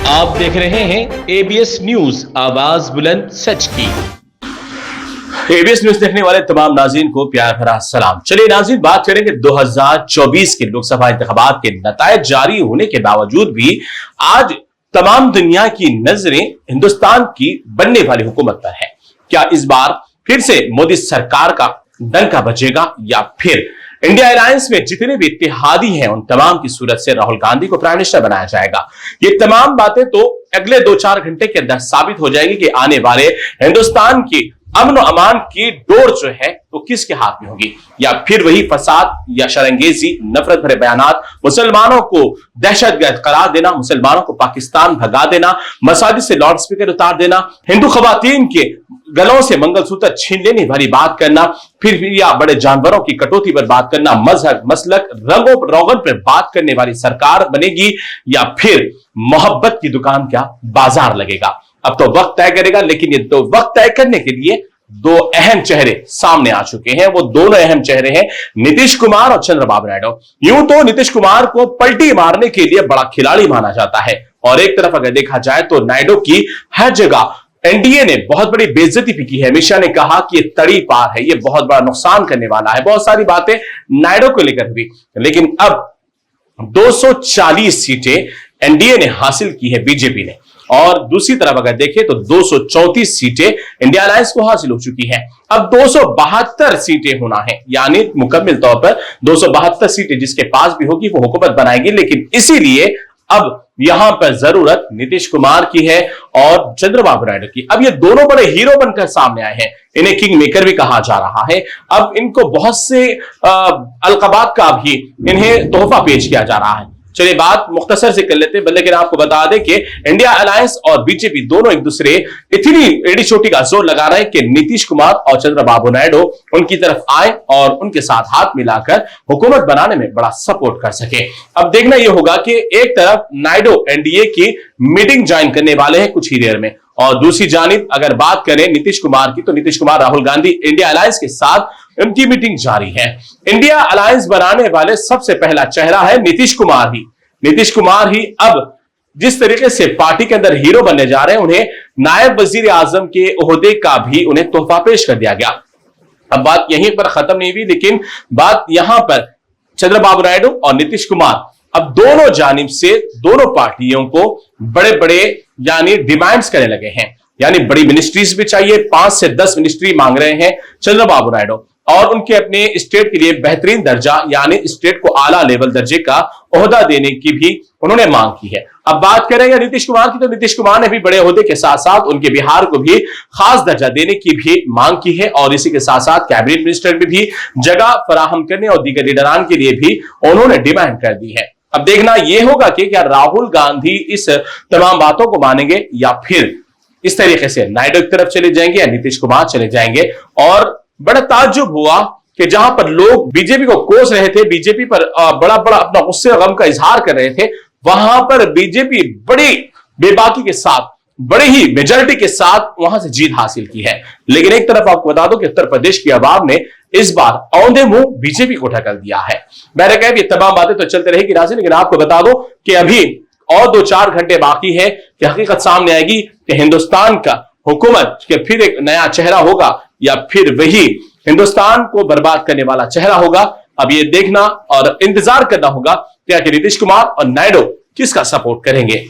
आप देख रहे हैं एबीएस न्यूज, आवाज बुलंद सच की। एबीएस न्यूज देखने वाले तमाम नाज़रीन को प्यार भरा सलाम। चलिए नाज़रीन, बात करेंगे 2024 के लोकसभा इंतखाबात के नतायज जारी होने के बावजूद भी आज तमाम दुनिया की नजरें हिंदुस्तान की बनने वाली हुकूमत पर है। क्या इस बार फिर से मोदी सरकार का डंका बजेगा या फिर इंडिया अलायंस में जितने भी इत्तेहादी हैं उन तमाम की सूरत से राहुल गांधी को प्राइम मिनिस्टर बनाया जाएगा? ये तमाम बातें तो अगले 2-4 घंटे के अंदर साबित हो जाएगी कि आने वाले हिंदुस्तान की अमन और अमान की डोर जो है वो किसके हाथ में होगी, या फिर वही फसाद या शरंगेजी, नफरत भरे बयानात, मुसलमानों को दहशतगर्द करार देना, मुसलमानों को पाकिस्तान भगा देना, मसाजिद से लाउड स्पीकर उतार देना, हिंदू खवातीन के गलों से मंगलसूत्र छीन लेने वाली बात करना, फिर या बड़े जानवरों की कटौती पर बात करना, मजहब, मसलक, रंगों रोगन पर बात करने वाली सरकार बनेगी या फिर मोहब्बत की दुकान का बाजार लगेगा? अब तो वक्त तय करेगा। लेकिन ये तो वक्त तय करने के लिए दो अहम चेहरे सामने आ चुके हैं। वो दोनों अहम चेहरे हैं नीतीश कुमार और चंद्रबाबू नायडू। यूं तो नीतीश कुमार को पलटी मारने के लिए बड़ा खिलाड़ी माना जाता है, और एक तरफ अगर देखा जाए तो नायडू की हर जगह एनडीए ने बहुत बड़ी बेइज्जती भी की है। अमित शाह ने कहा कि ये तड़ी पार है, ये बहुत बड़ा नुकसान करने वाला है, बहुत सारी बातें नायडू को लेकर हुई। लेकिन अब 240 सीटें एनडीए ने हासिल की है बीजेपी ने, और दूसरी तरफ अगर देखें तो 234 सीटें इंडिया अलायंस को हासिल हो चुकी हैं। अब 272 सीटें होना है, यानी मुकम्मल तौर पर 272 सीटें जिसके पास भी होगी वो हुकूमत बनाएगी। लेकिन इसीलिए अब यहां पर जरूरत नीतीश कुमार की है और चंद्रबाबू नायडू की। अब ये दोनों बड़े हीरो बनकर सामने आए हैं, इन्हें किंग मेकर भी कहा जा रहा है। अब इनको बहुत से अलकबात का भी इन्हें तोहफा पेश किया जा रहा है। चलिए बात मुख्तसर से कर लेते हैं, लेकिन आपको बता दें कि इंडिया अलायंस और बीजेपी दोनों एक दूसरे इतनी एड़ी चोटी का जोर लगा रहे हैं कि नीतीश कुमार और चंद्रबाबू नायडू उनकी तरफ आए और उनके साथ हाथ मिलाकर हुकूमत बनाने में बड़ा सपोर्ट कर सके। अब देखना यह होगा कि एक तरफ नायडू एनडीए की मीटिंग ज्वाइन करने वाले हैं कुछ ही देर में, और दूसरी जानिब अगर बात करें नीतीश कुमार की, तो नीतीश कुमार राहुल गांधी इंडिया अलायंस के साथ उनकी मीटिंग जारी है। इंडिया अलायंस बनाने वाले सबसे पहला चेहरा है नीतीश कुमार ही। नीतीश कुमार ही अब जिस तरीके से पार्टी के अंदर हीरो बनने जा रहे हैं, उन्हें नायब वजीर आजम के ओहदे का भी उन्हें तोहफा पेश कर दिया गया। अब बात यहीं पर खत्म नहीं हुई, लेकिन बात यहां पर चंद्रबाबू नायडू और नीतीश कुमार अब दोनों जानिब से दोनों पार्टियों को बड़े बड़े यानी डिमांड्स करने लगे हैं, यानी बड़ी मिनिस्ट्रीज भी चाहिए। 5 से 10 मिनिस्ट्री मांग रहे हैं चंद्रबाबू नायडू, और उनके अपने स्टेट के लिए बेहतरीन दर्जा यानी स्टेट को आला लेवल दर्जे का ओहदा देने की भी उन्होंने मांग की है। अब बात करेंगे नीतीश कुमार की, तो नीतीश कुमार ने भी बड़े ओहदे के साथ साथ उनके बिहार को भी खास दर्जा देने की भी मांग की है, और इसी के साथ साथ कैबिनेट मिनिस्टर में भी जगह फराहम करने और दीगर लीडरान के लिए भी उन्होंने डिमांड कर दी है। अब देखना यह होगा कि क्या राहुल गांधी इस तमाम बातों को मानेंगे या फिर इस तरीके से नायडू की तरफ चले जाएंगे या नीतीश कुमार चले जाएंगे। और बड़ा ताज्जुब हुआ कि जहां पर लोग बीजेपी को कोस रहे थे, बीजेपी पर बड़ा बड़ा अपना गुस्से और गम का इजहार कर रहे थे, वहां पर बीजेपी बड़ी बेबाकी के साथ, बड़ी ही मेजॉरिटी के साथ वहां से जीत हासिल की है। लेकिन एक तरफ आपको बता दो कि उत्तर प्रदेश की आवाम ने इस बार औंधे मुंह बीजेपी को ढकल दिया है। मैंने कहा ये तमाम बातें तो चलते रहेगी नाज़रीन, लेकिन आपको बता दो कि अभी और 2-4 घंटे बाकी है कि हकीकत सामने आएगी कि हिंदुस्तान का हुकूमत के फिर एक नया चेहरा होगा या फिर वही हिंदुस्तान को बर्बाद करने वाला चेहरा होगा। अब ये देखना और इंतजार करना होगा कि नीतीश कुमार और नायडू किसका सपोर्ट करेंगे।